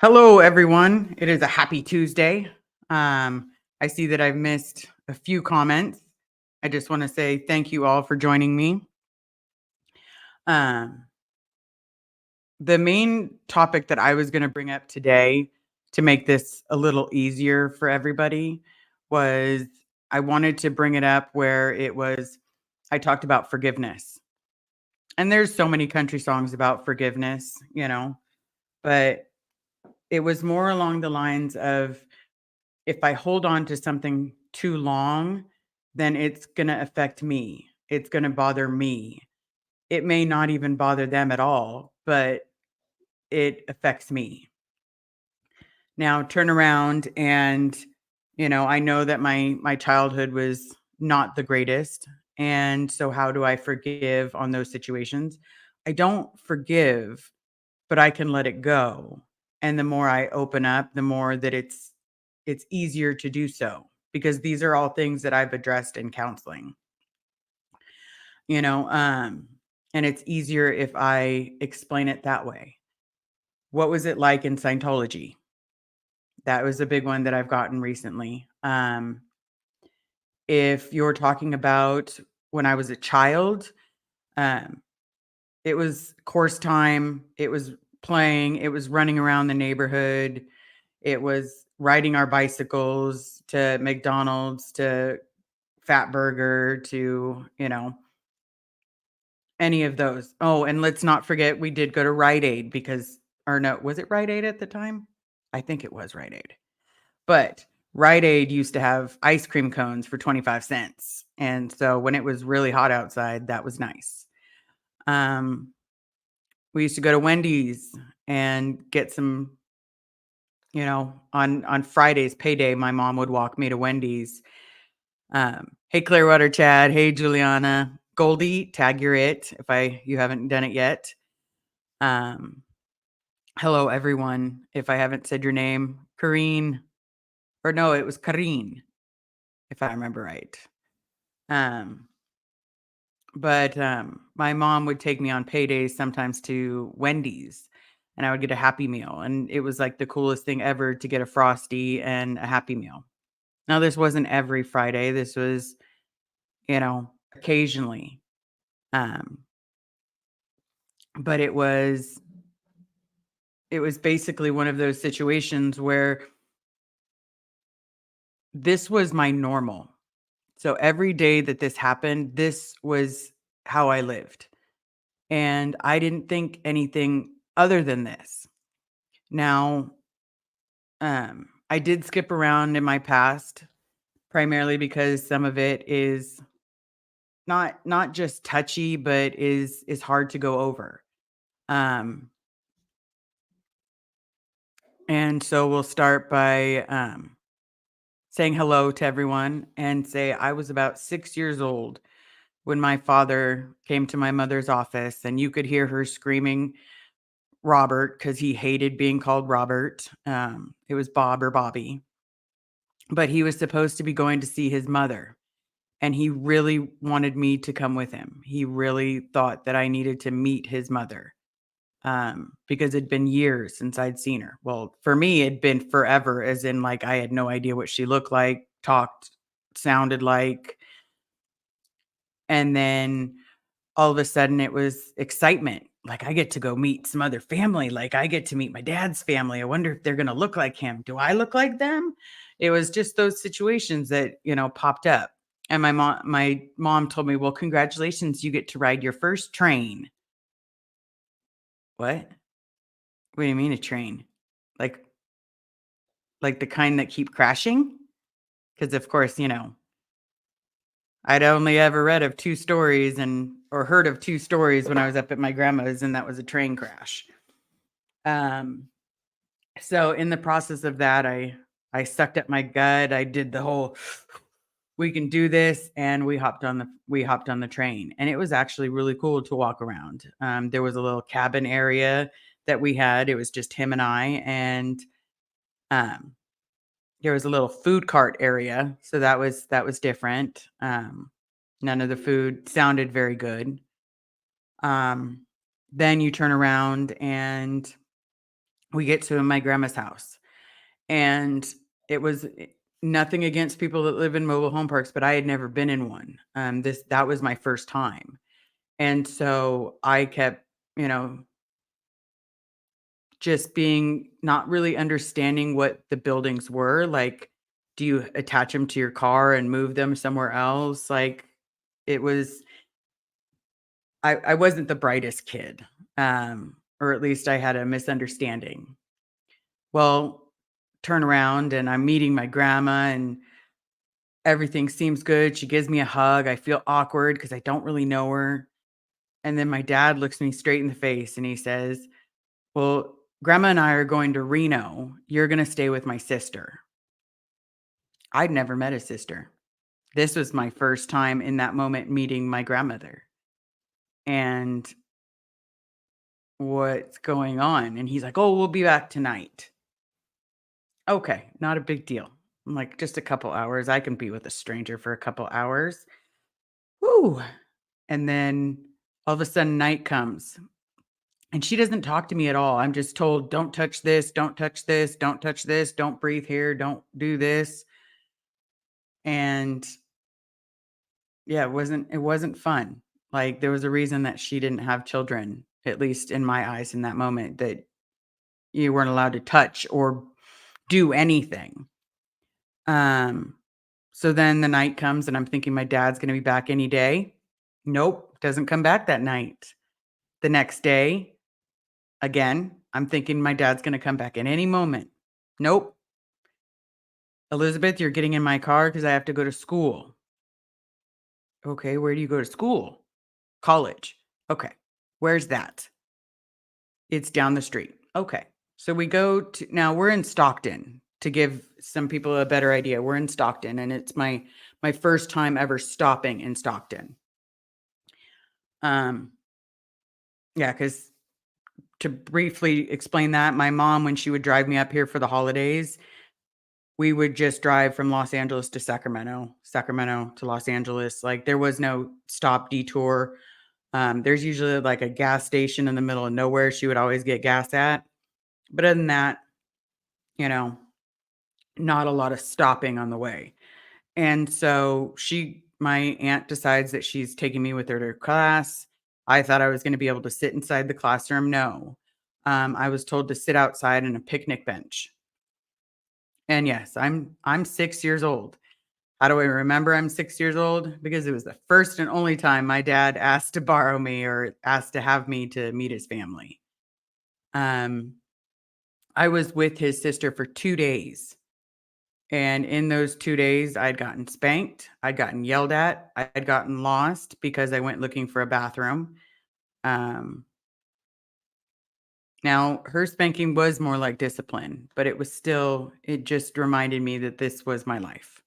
Hello, everyone. It is a happy Tuesday. I see that I've missed a few comments. I just want to say thank you all for joining me. Um, the main topic that I was going to bring up today to make this a little easier for everybody was I wanted to bring it up where I talked about forgiveness. And there's so many country songs about forgiveness, but it was more along the lines of if I hold on to something too long, then it's going to affect me. It's going to bother me. It may not even bother them at all, but it affects me. Now turn around and I know that my childhood was not the greatest. And so how do I forgive on those situations? I don't forgive, but I can let it go. And the more I open up, the more that it's easier to do so because these are all things that I've addressed in counseling, you know, um, and it's easier if I explain it that way. What was it like in Scientology? That was a big one that I've gotten recently. If you're talking about when I was a child, um, it was course time, it was playing, it was running around the neighborhood, it was riding our bicycles to McDonald's, to Fat Burger, to, any of those. Oh, and let's not forget we did go to Rite Aid because or no, was it Rite Aid at the time? I think it was Rite Aid. But Rite Aid used to have ice cream cones for 25 cents. And so when it was really hot outside, that was nice. Um, we used to go to Wendy's and get some, on Fridays, payday, my mom would walk me to Wendy's. Hey Clearwater Chad, hey Juliana, Goldie, tag you're it if you haven't done it yet. Um, hello everyone. If I haven't said your name, Kareen, or no, it was Kareen, if I remember right. Um, but my mom would take me on paydays sometimes to Wendy's and I would get a Happy Meal. And it was like the coolest thing ever to get a Frosty and a Happy Meal. Now, this wasn't every Friday. This was, occasionally. Um, but it was basically one of those situations where this was my normal. So every day that this happened, this was how I lived. And I didn't think anything other than this. Now, I did skip around in my past primarily because some of it is not just touchy, but is hard to go over. Um, and so we'll start by saying hello to everyone and say I was about 6 years old when my father came to my mother's office, and you could hear her screaming Robert because he hated being called Robert. It was Bob or Bobby, but he was supposed to be going to see his mother. And he really wanted me to come with him. He really thought that I needed to meet his mother, because it'd been years since I'd seen her. Well, for me, it'd been forever, as in, like, I had no idea what she looked like, talked, sounded like. And then all of a sudden, it was excitement. Like, I get to go meet some other family. Like, I get to meet my dad's family. I wonder if they're going to look like him. Do I look like them? It was just those situations that, popped up. And my mom told me, "Well, congratulations, you get to ride your first train." What? What do you mean a train? Like like the kind that keep crashing? Because of course, I'd only ever read of 2 stories or heard of 2 stories when I was up at my grandma's, and that was a train crash. Um, so in the process of that, I sucked up my gut. I did the whole we can do this, and we hopped on the train, and it was actually really cool to walk around. There was a little cabin area that we had. It was just him and I, and um, there was a little food cart area, so that was different. None of the food sounded very good. Um, then you turn around and We get to my grandma's house, and it was nothing against people that live in mobile home parks, but I had never been in one. That was my first time. And so I kept, you know, just being not really understanding what the buildings were. Like, do you attach them to your car and move them somewhere else? Like, it was I wasn't the brightest kid, or at least I had a misunderstanding. Well, turn around and I'm meeting my grandma and everything seems good. She gives me a hug. I feel awkward because I don't really know her. And then my dad looks me straight in the face and he says, "Well, grandma and I are going to Reno. You're going to stay with my sister." I'd never met a sister. This was my first time in that moment meeting my grandmother. And what's going on? And he's like, "Oh, we'll be back tonight." Okay, not a big deal. I'm like, just a couple hours. I can be with a stranger for a couple hours. Woo. And then all of a sudden night comes and she doesn't talk to me at all. I'm just told, don't touch this, don't touch this, don't touch this, don't breathe here, don't do this. And yeah, it wasn't fun. Like there was a reason that she didn't have children, at least in my eyes in that moment, that you weren't allowed to touch or do anything. Um so then the night comes and I'm thinking my dad's going to be back any day. Nope, doesn't come back that night. The next day, again, I'm thinking my dad's gonna come back at any moment. Nope. "Elizabeth, you're getting in my car because I have to go to school." "Okay, where do you go to school?" "College." "Okay, where's that?" "It's down the street." "Okay." So we go to now we're in Stockton, to give some people a better idea. We're in Stockton, and it's my first time ever stopping in Stockton. Um, yeah, because to briefly explain that, my mom, when she would drive me up here for the holidays, we would just drive from Los Angeles to Sacramento, Sacramento to Los Angeles. Like, there was no stop detour. There's usually, like, a gas station in the middle of nowhere she would always get gas at. But other than that, you know, not a lot of stopping on the way. And so my aunt decides that she's taking me with her to class. I thought I was gonna be able to sit inside the classroom. No. I was told to sit outside in a picnic bench. And yes, I'm 6 years old. How do I remember I'm 6 years old? Because it was the first and only time my dad asked to borrow me or asked to have me to meet his family. Um, I was with his sister for 2 days, and in those 2 days, I'd gotten spanked, I'd gotten yelled at, I'd gotten lost because I went looking for a bathroom. Um, Now her spanking was more like discipline, but it just reminded me that this was my life.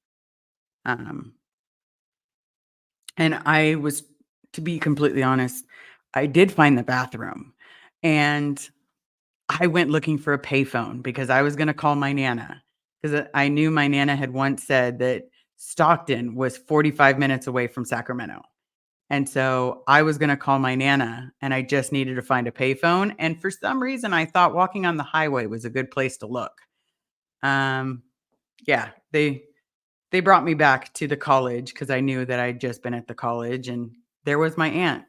Um And I was to be completely honest, I did find the bathroom, and I went looking for a payphone because I was gonna call my nana, 'cause I knew my nana had once said that Stockton was 45 minutes away from Sacramento, and so I was gonna call my nana, and I just needed to find a payphone, and for some reason, I thought walking on the highway was a good place to look. Um, yeah, they brought me back to the college because I knew that I'd just been at the college, and there was my aunt.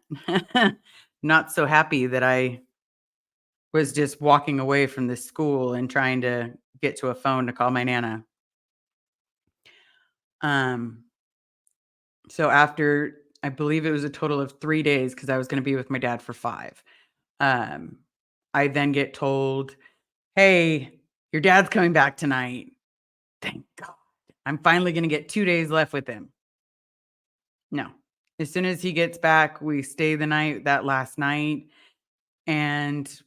Not so happy that I was just walking away from this school and trying to get to a phone to call my nana. Um, so after I believe it was a total of 3 days because I was gonna be with my dad for 5. Um, I then get told, "Hey, your dad's coming back tonight." Thank God. I'm finally gonna get 2 days left with him. No. As soon as he gets back, we stay the night that last night, and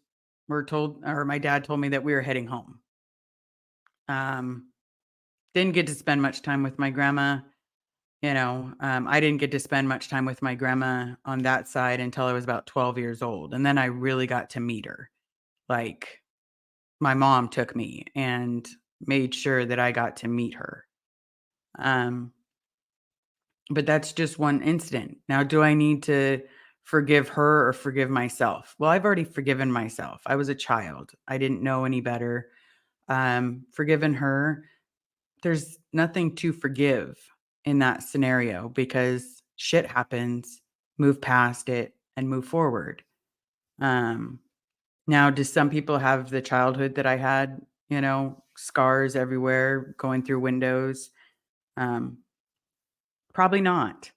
my dad told me that we were heading home. Um, didn't get to spend much time with my grandma. I didn't get to spend much time with my grandma on that side until I was about 12 years old. And then I really got to meet her. Like, my mom took me and made sure that I got to meet her. Um, but that's just one incident. Now, do I need to forgive her or forgive myself. Well, I've already forgiven myself. I was a child. I didn't know any better. Forgiven her. There's nothing to forgive in that scenario because shit happens. Move past it and move forward. Um, Now, do some people have the childhood that I had? Scars everywhere, going through windows. Um, Probably not.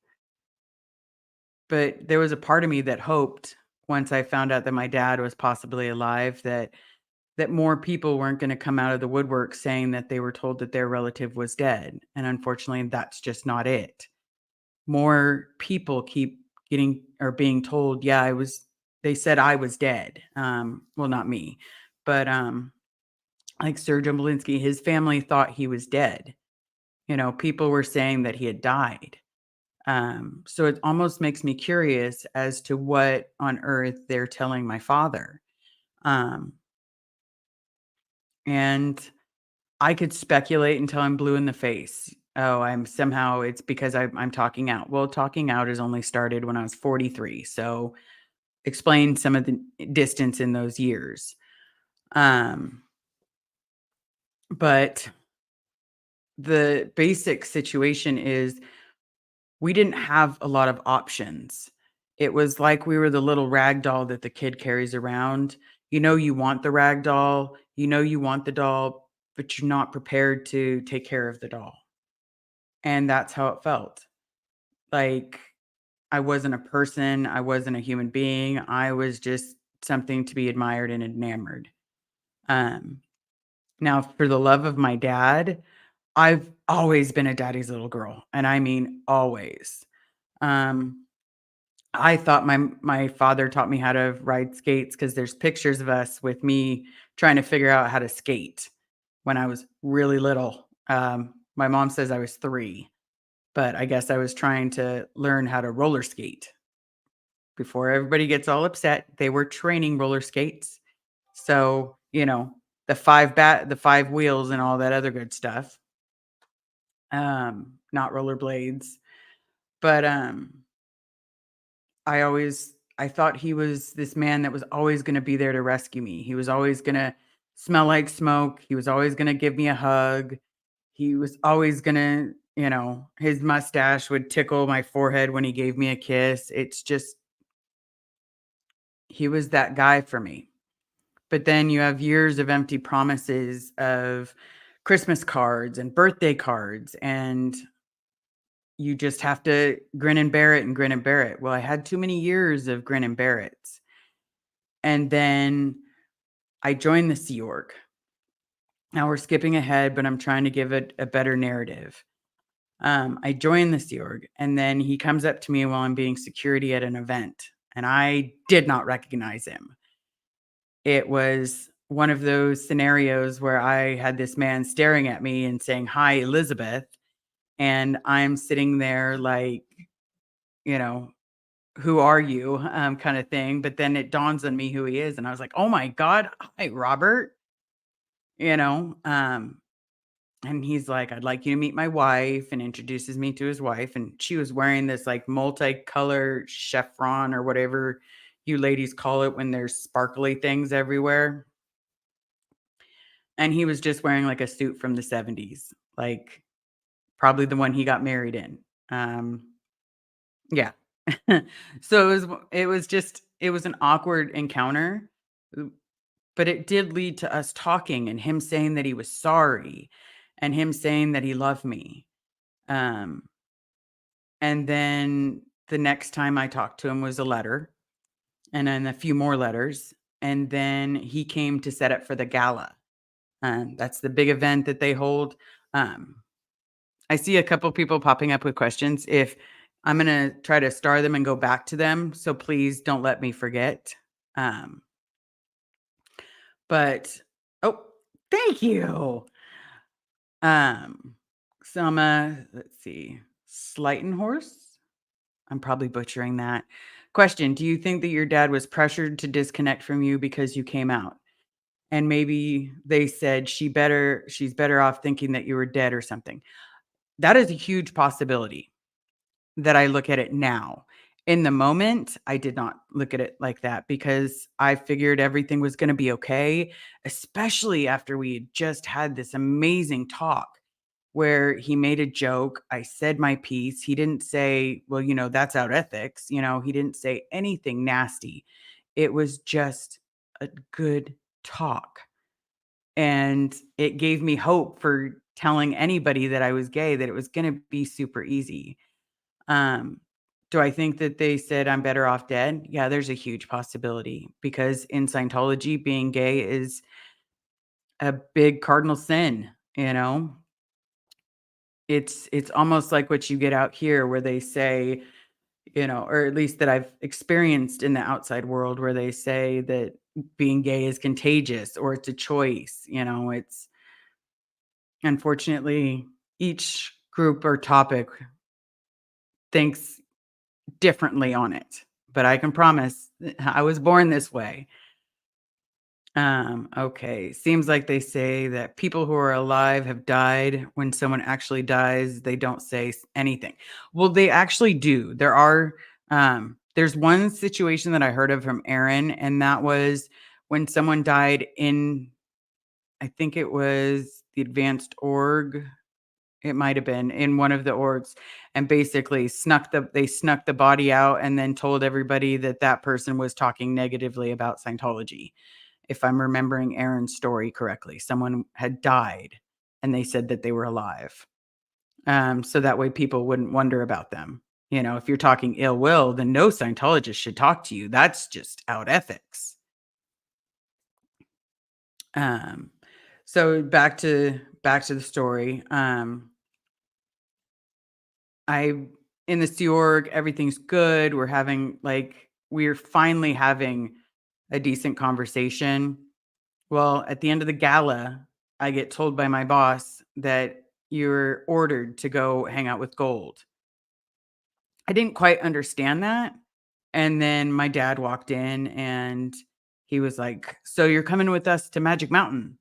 But there was a part of me that hoped once I found out that my dad was possibly alive that more people weren't gonna come out of the woodwork saying that they were told that their relative was dead, and unfortunately, that's just not it. More people keep getting or being told, "Yeah, they said I was dead." Well, not me, but, like Sergio Malinsky, his family thought he was dead. People were saying that he had died. So it almost makes me curious as to what on earth they're telling my father. Um, and I could speculate until I'm blue in the face. Oh, it's because I'm talking out. Well, talking out has only started when I was 43. So explain some of the distance in those years. Um, but the basic situation is we didn't have a lot of options. It was like we were the little rag doll that the kid carries around. You want the rag doll, you want the doll, but you're not prepared to take care of the doll. And that's how it felt. Like I wasn't a person, I wasn't a human being. I was just something to be admired and enamored. Um, Now for the love of my dad, I've always been a daddy's little girl, and I mean always. Um, I thought my father taught me how to ride skates because there's pictures of us with me trying to figure out how to skate when I was really little. My mom says I was 3, but I guess I was trying to learn how to roller skate. Before everybody gets all upset, they were training roller skates. So, the 5 wheels and all that other good stuff. Not rollerblades. But, I thought he was this man that was always gonna be there to rescue me. He was always gonna smell like smoke. He was always gonna give me a hug. He was always gonna, his mustache would tickle my forehead when he gave me a kiss. It's just he was that guy for me. But then you have years of empty promises of Christmas cards and birthday cards, and you just have to grin and bear it and grin and bear it. Well, I had too many years of grin and bear it. And then I joined the Sea Org. Now we're skipping ahead, but I'm trying to give it a better narrative. I joined the Sea Org, and then he comes up to me while I'm being security at an event, and I did not recognize him. It was one of those scenarios where I had this man staring at me and saying, "Hi, Elizabeth." And I'm sitting there like, you know, "Who are you?" Kind of thing. But then it dawns on me who he is. And I was like, "Oh my God. Hi, Robert." You know, and he's like, "I'd like you to meet my wife," and introduces me to his wife. And she was wearing this like multicolor chiffon or whatever you ladies call it when there's sparkly things everywhere. And he was just wearing like a suit from the 70s, like probably the one he got married in. Um, yeah. So it was an awkward encounter, uh, but it did lead to us talking and him saying that he was sorry and him saying that he loved me. Um, and then the next time I talked to him was a letter and then a few more letters. And then he came to set up for the gala. That's the big event that they hold. Um, I see a couple people popping up with questions. If I'm gonna try to star them and go back to them, so please don't let me forget. Um, but oh, thank you. Um, let's see, Slighton horse. I'm probably butchering that. Question: do you think that your dad was pressured to disconnect from you because you came out? And maybe they said she's better off thinking that you were dead or something. That is a huge possibility that I look at it now. In the moment, I did not look at it like that because I figured everything was gonna be okay, especially after we had just had this amazing talk where he made a joke, I said my piece, he didn't say, "Well, that's out ethics," he didn't say anything nasty. It was just a good talk, and it gave me hope for telling anybody that I was gay that it was gonna be super easy. Um, do I think that they said I'm better off dead? Yeah, there's a huge possibility because in Scientology, being gay is a big cardinal sin, you know? It's almost like what you get out here where they say, or at least that I've experienced in the outside world where they say that being gay is contagious or it's a choice, it's unfortunately each group or topic thinks differently on it, but I can promise I was born this way. Okay. Seems like they say that people who are alive have died. When someone actually dies, they don't say anything. Well, they actually do. There's one situation that I heard of from Aaron, and that was when someone died in, I think it was the advanced org. It might have been in one of the orgs, and basically they snuck the body out and then told everybody that that person was talking negatively about Scientology. If I'm remembering Aaron's story correctly, someone had died and they said that they were alive. So that way people wouldn't wonder about them. If you're talking ill will, then no Scientologist should talk to you. That's just out ethics. Um, so back to the story. I in the Sea Org, everything's good. We're finally having a decent conversation. Well, at the end of the gala, I get told by my boss that you're ordered to go hang out with Gold. I didn't quite understand that. And then my dad walked in and he was like, "So you're coming with us to Magic Mountain?"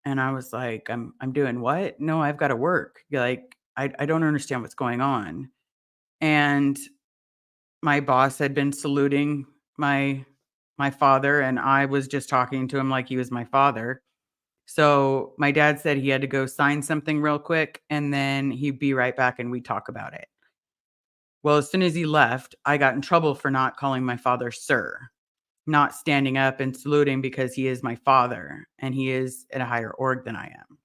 And I was like, I'm doing what? No, I've got to work. You're like, I don't understand what's going on." And my boss had been saluting my my father, and I was just talking to him like he was my father. So my dad said he had to go sign something real quick and then he'd be right back and we'd talk about it. Well, as soon as he left, I got in trouble for not calling my father sir, not standing up and saluting because he is my father and he is at a higher org than I am.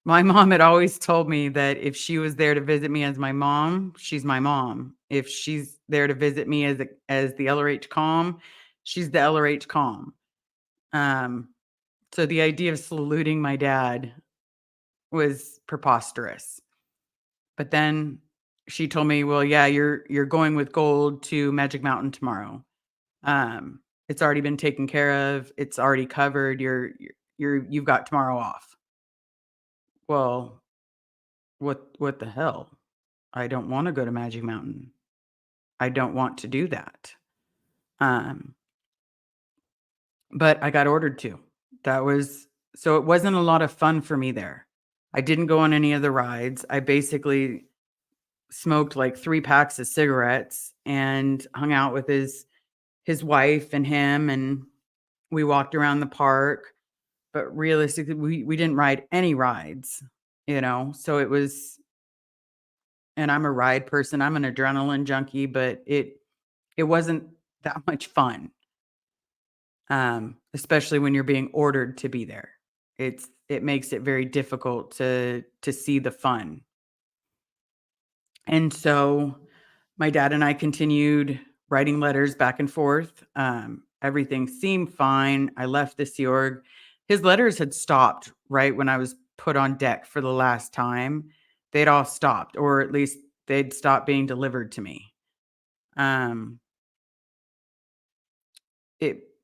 My mom had always told me that if she was there to visit me as my mom, she's my mom. If she's there to visit me as the LRH calm, she's the LRH calm. Um, so the idea of saluting my dad was preposterous. But then she told me, "Well, yeah, you're going with Gold to Magic Mountain tomorrow. It's already been taken care of. It's already covered. You've got tomorrow off." Well, what the hell? I don't want to go to Magic Mountain. I don't want to do that. Um, but I got ordered to. That was so it wasn't a lot of fun for me there. I didn't go on any of the rides. I basically smoked like 3 packs of cigarettes and hung out with his wife and him, and we walked around the park, but realistically, we didn't ride any rides, So it was and I'm a ride person, I'm an adrenaline junkie, but it wasn't that much fun, especially when you're being ordered to be there. It makes it very difficult to see the fun. And so my dad and I continued writing letters back and forth. Everything seemed fine. I left the Sea Org. His letters had stopped right when I was put on deck for the last time. They'd all stopped, or at least they'd stopped being delivered to me. Um,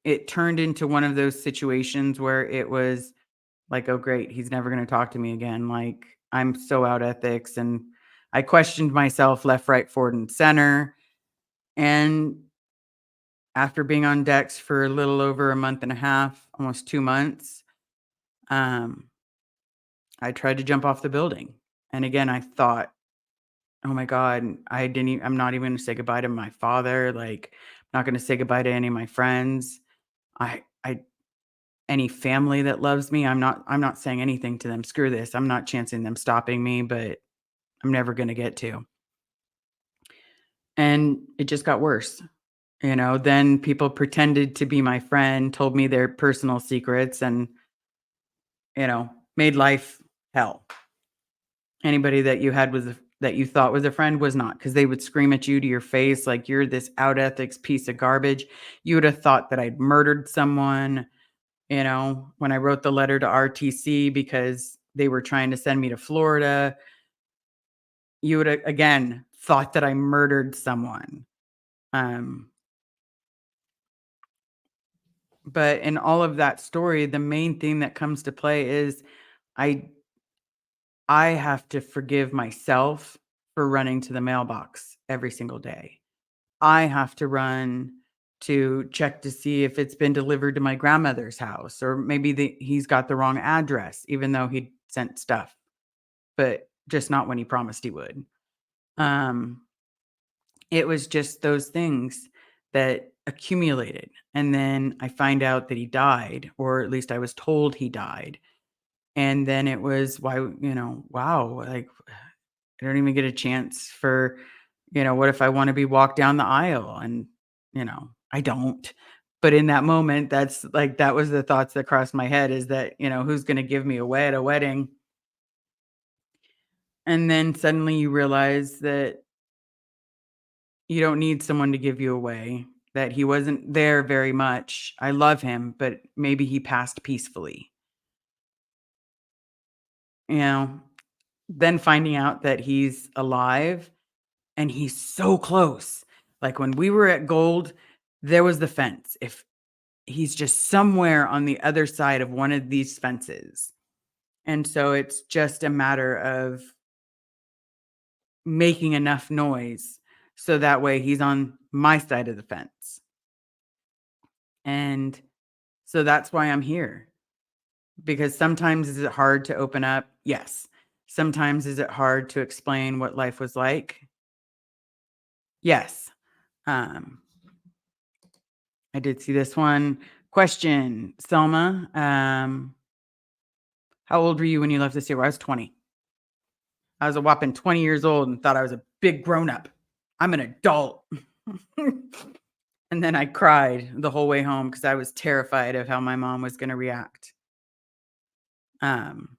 it turned into one of those situations where it was like, "Oh, great, he's never gonna talk to me again." Like, I'm so out ethics, and I questioned myself left, right, forward, and center. And after being on decks for a little over a month and a half, almost 2 months, um, I tried to jump off the building. And again, I thought, oh my god, I'm not even gonna say goodbye to my father, like, I'm not gonna say goodbye to any of my friends. I any family that loves me, I'm not saying anything to them. Screw this. I'm not chancing them stopping me, but I'm never gonna get to. And it just got worse. Then people pretended to be my friend, told me their personal secrets and, made life hell. Anybody that you had that you thought was a friend was not, because they would scream at you to your face like you're this out ethics piece of garbage. You would have thought that I'd murdered someone, when I wrote the letter to RTC because they were trying to send me to Florida. You would have again thought that I murdered someone. Um, but in all of that story, the main thing that comes to play is I I have to forgive myself for running to the mailbox every single day. I have to run to check to see if it's been delivered to my grandmother's house, or maybe he's got the wrong address, even though he sent stuff, but just not when he promised he would. Um, it was just those things that accumulated. And then I find out that he died, or at least I was told he died. And then it was why, wow, like I don't even get a chance for, what if I wanna be walked down the aisle? And, I don't. But in that moment, that was the thoughts that crossed my head is that, who's gonna give me away at a wedding? And then suddenly you realize that you don't need someone to give you away, that he wasn't there very much. I love him, but maybe he passed peacefully. You know? Then finding out that he's alive and he's so close. Like, when we were at Gold, there was the fence. If he's just somewhere on the other side of one of these fences. And so it's just a matter of making enough noise so that way he's on my side of the fence. And so that's why I'm here, because sometimes is it hard to open up? Yes. Sometimes is it hard to explain what life was like? Yes. Um, I did see this one. Question, Selma. How old were you when you left the state? I was 20. I was a whopping 20 years old and thought I was a big grown up. I'm an adult. And then I cried the whole way home because I was terrified of how my mom was going to react. Um,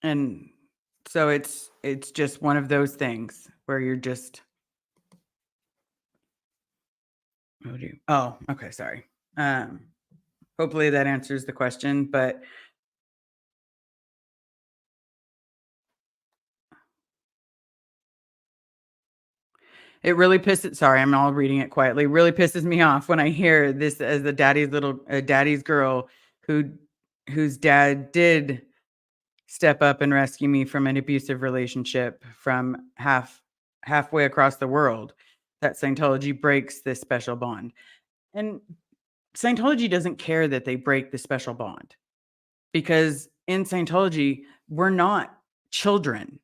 and so it's just one of those things where you're just oh, okay, sorry. Um, hopefully that answers the question, but it really pisses sorry, I'm all reading it quietly. Really pisses me off when I hear this as a daddy's girl who whose dad did step up and rescue me from an abusive relationship from halfway across the world, that Scientology breaks this special bond. And Scientology doesn't care that they break the special bond, because in Scientology, we're not children.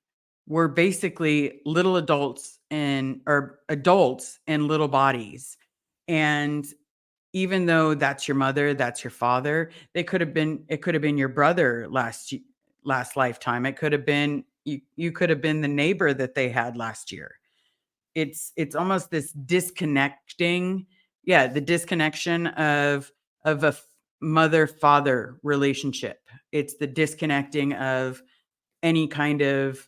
We're basically little adults or adults in little bodies. And even though that's your mother, that's your father, it could have been your brother last lifetime. It could have been you could have been the neighbor that they had last year. It's almost this disconnecting, yeah, the disconnection of a mother-father relationship. It's the disconnecting of any kind of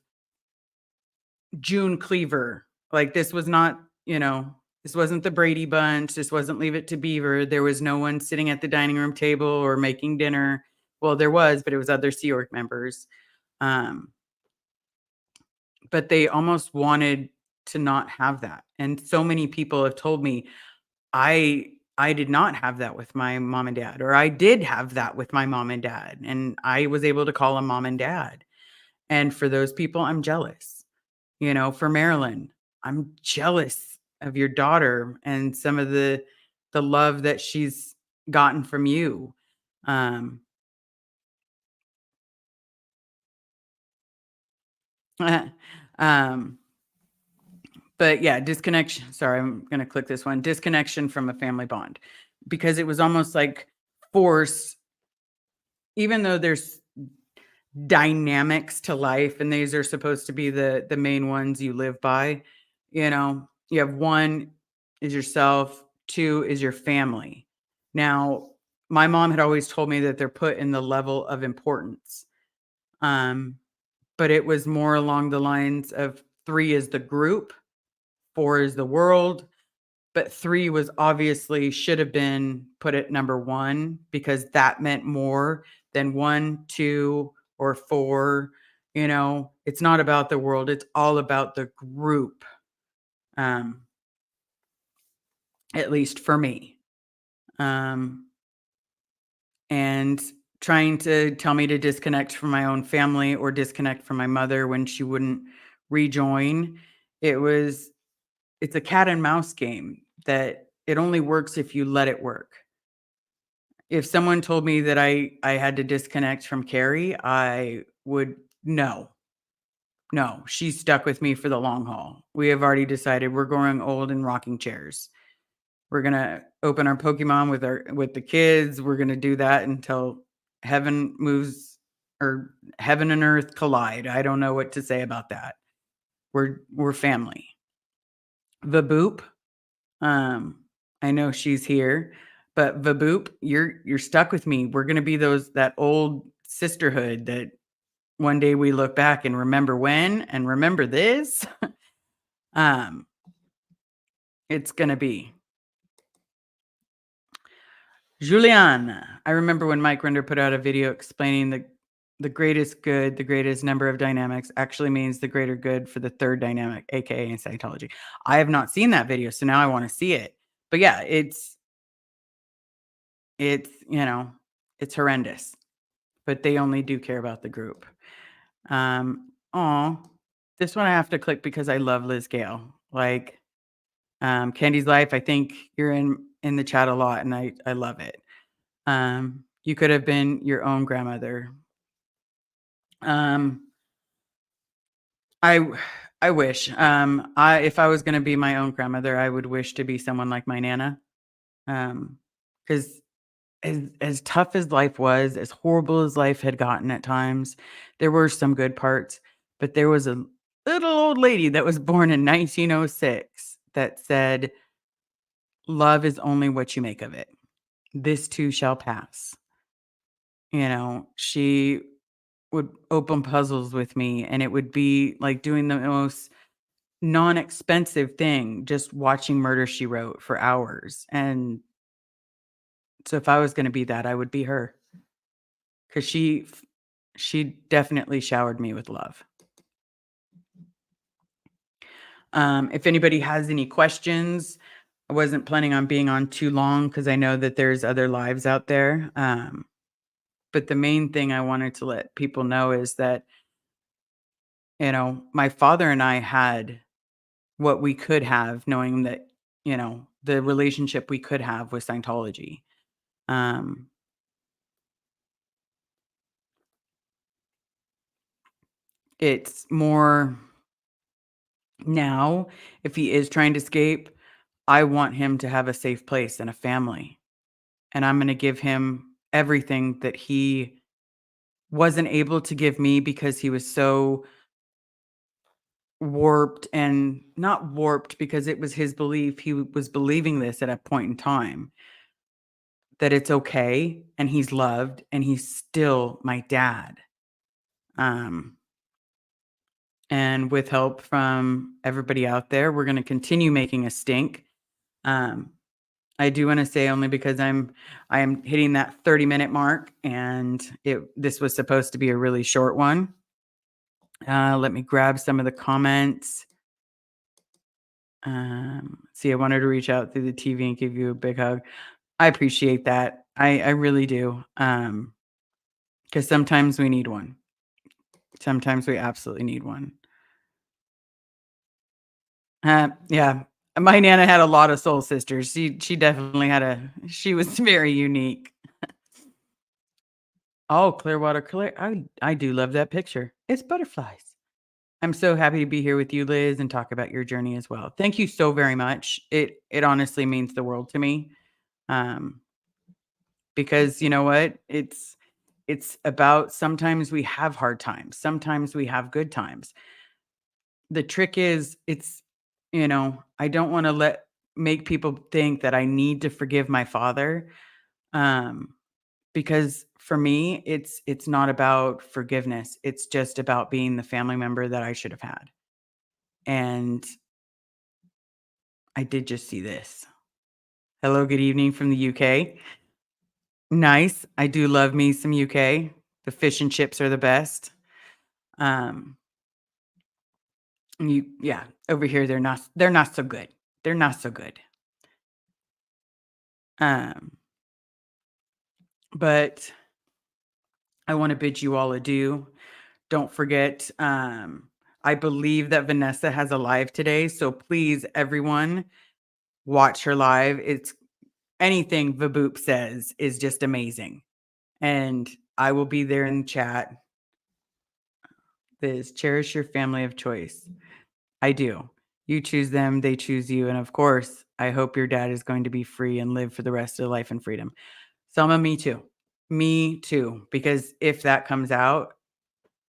June Cleaver. Like, this was not, this wasn't the Brady Bunch. This wasn't Leave It to Beaver. There was no one sitting at the dining room table or making dinner. Well, there was, but it was other Sea Org members. Um, but they almost wanted to not have that. And so many people have told me, I did not have that with my mom and dad, or I did have that with my mom and dad, and I was able to call them mom and dad. And for those people, I'm jealous. For Marilyn, I'm jealous of your daughter and some of the love that she's gotten from you. Um, um, but yeah, disconnection. Sorry, I'm gonna click this one. Disconnection from a family bond, because it was almost like forced, even though there's dynamics to life and these are supposed to be the main ones you live by. You have one is yourself, two is your family. Now, my mom had always told me that they're put in the level of importance. um but it was more along the lines of three is the group, four is the world, but three was obviously should have been put at number one because that meant more than one, two, or four. It's not about the world, it's all about the group. um at least for me. um and trying to tell me to disconnect from my own family or disconnect from my mother when she wouldn't rejoin. It's a cat and mouse game that it only works if you let it work. If someone told me that I had to disconnect from Carrie, I would no. No, she's stuck with me for the long haul. We have already decided we're growing old in rocking chairs. We're gonna open our Pokemon with the kids. We're gonna do that until heaven moves or heaven and earth collide. I don't know what to say about that. We're family. Vaboop, I know she's here, but Vaboop, you're stuck with me. We're gonna be that old sisterhood that one day we look back and remember when and remember this. um, it's gonna be. Julian, I remember when Mike Rinder put out a video explaining the greatest good, the greatest number of dynamics actually means the greater good for the third dynamic, aka in Scientology. I have not seen that video, so now I want to see it. But yeah, it's it's horrendous, but they only do care about the group. Oh, this one I have to click because I love Liz Gale. Like, Candy's Life, I think you're in the chat a lot, and I love it. You could have been your own grandmother. Um, I I wish. I if I was gonna be my own grandmother, I would wish to be someone like my nana. Because as tough as life was, as horrible as life had gotten at times, there were some good parts, but there was a little old lady that was born in 1906 that said, "Love is only what you make of it. This too shall pass." She would open puzzles with me, and it would be like doing the most non-expensive thing, just watching Murder, She Wrote for hours. And so if I was gonna be that, I would be her, 'cause she definitely showered me with love. If anybody has any questions, I wasn't planning on being on too long because I know that there's other lives out there. But the main thing I wanted to let people know is that, my father and I had what we could have, knowing that, the relationship we could have with Scientology. Um, it's more now, if he is trying to escape, I want him to have a safe place and a family. And I'm going to give him everything that he wasn't able to give me because he was so warped, and not warped because it was his belief. He was believing this at a point in time that it's okay and he's loved and he's still my dad. Um, and with help from everybody out there, we're going to continue making a stink. Um, I do want to say, only because I am hitting that 30-minute mark, and this was supposed to be a really short one. Let me grab some of the comments. See, I wanted to reach out through the TV and give you a big hug. I appreciate that. I really do. Because sometimes we need one. Sometimes we absolutely need one. Yeah. My nana had a lot of soul sisters. She definitely she was very unique. Oh, Clearwater Clear. I do love that picture. It's butterflies. I'm so happy to be here with you, Liz, and talk about your journey as well. Thank you so very much. It honestly means the world to me. Um, because you know what? It's about sometimes we have hard times, sometimes we have good times. The trick is I don't want to let make people think that I need to forgive my father. Um, because for me, it's not about forgiveness. It's just about being the family member that I should have had. And I did just see this. Hello, good evening from the UK. Nice. I do love me some UK. The fish and chips are the best. Um, yeah, over here they're not so good. They're not so good. Um, but I want to bid you all adieu. Don't forget, I believe that Vanessa has a live today, so please, everyone, watch her live. It's anything Vaboop says is just amazing. And I will be there in chat. This cherish your family of choice. I do. You choose them, they choose you. And of course, I hope your dad is going to be free and live for the rest of life in freedom. Selma, me too. Me too. Because if that comes out,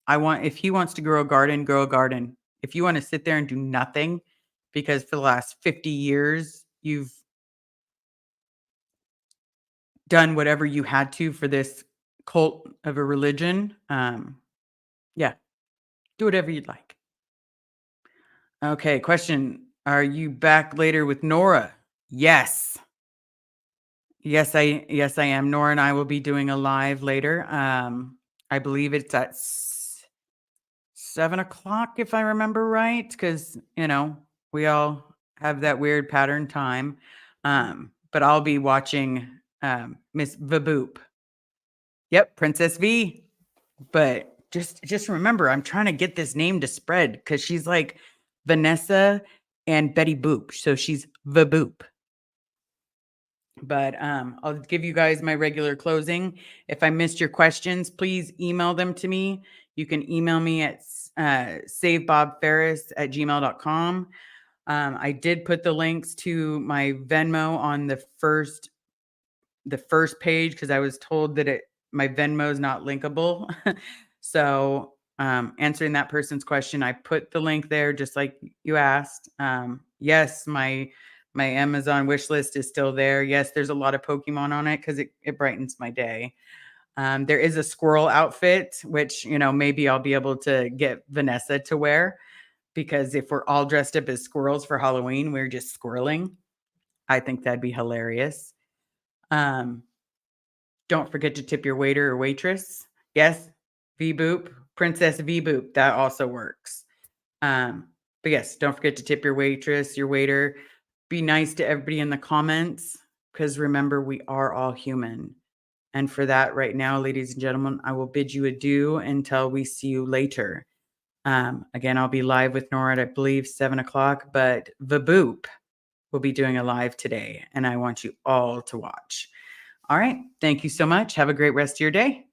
if he wants to grow a garden, grow a garden. If you want to sit there and do nothing, because for the last 50 years, you've done whatever you had to for this cult of a religion, yeah, do whatever you'd like. Okay, question. Are you back later with Nora? Yes. Yes, I am. Nora and I will be doing a live later. I believe it's at 7 o'clock, if I remember right, because we all have that weird pattern time. But I'll be watching Miss Vaboop. Yep, Princess V. But just remember, I'm trying to get this name to spread because she's like Vanessa and Betty Boop. So she's Vaboop. But I'll give you guys my regular closing. If I missed your questions, please email them to me. You can email me at savebobferris@gmail.com. I did put the links to my Venmo on the first page because I was told that my Venmo is not linkable. So answering that person's question, I put the link there just like you asked. Yes, my Amazon wish list is still there. Yes, there's a lot of Pokemon on it because it brightens my day. There is a squirrel outfit, which maybe I'll be able to get Vanessa to wear, because if we're all dressed up as squirrels for Halloween, we're just squirreling. I think that'd be hilarious. Um, don't forget to tip your waiter or waitress. Yes, V-Boop, Princess V-Boop, that also works. But yes, don't forget to tip your waitress, your waiter. Be nice to everybody in the comments, because remember, we are all human. And for that, right now, ladies and gentlemen, I will bid you adieu until we see you later. Again, I'll be live with Nora at, I believe, 7 o'clock, but Vaboop will be doing a live today, and I want you all to watch. All right. Thank you so much. Have a great rest of your day.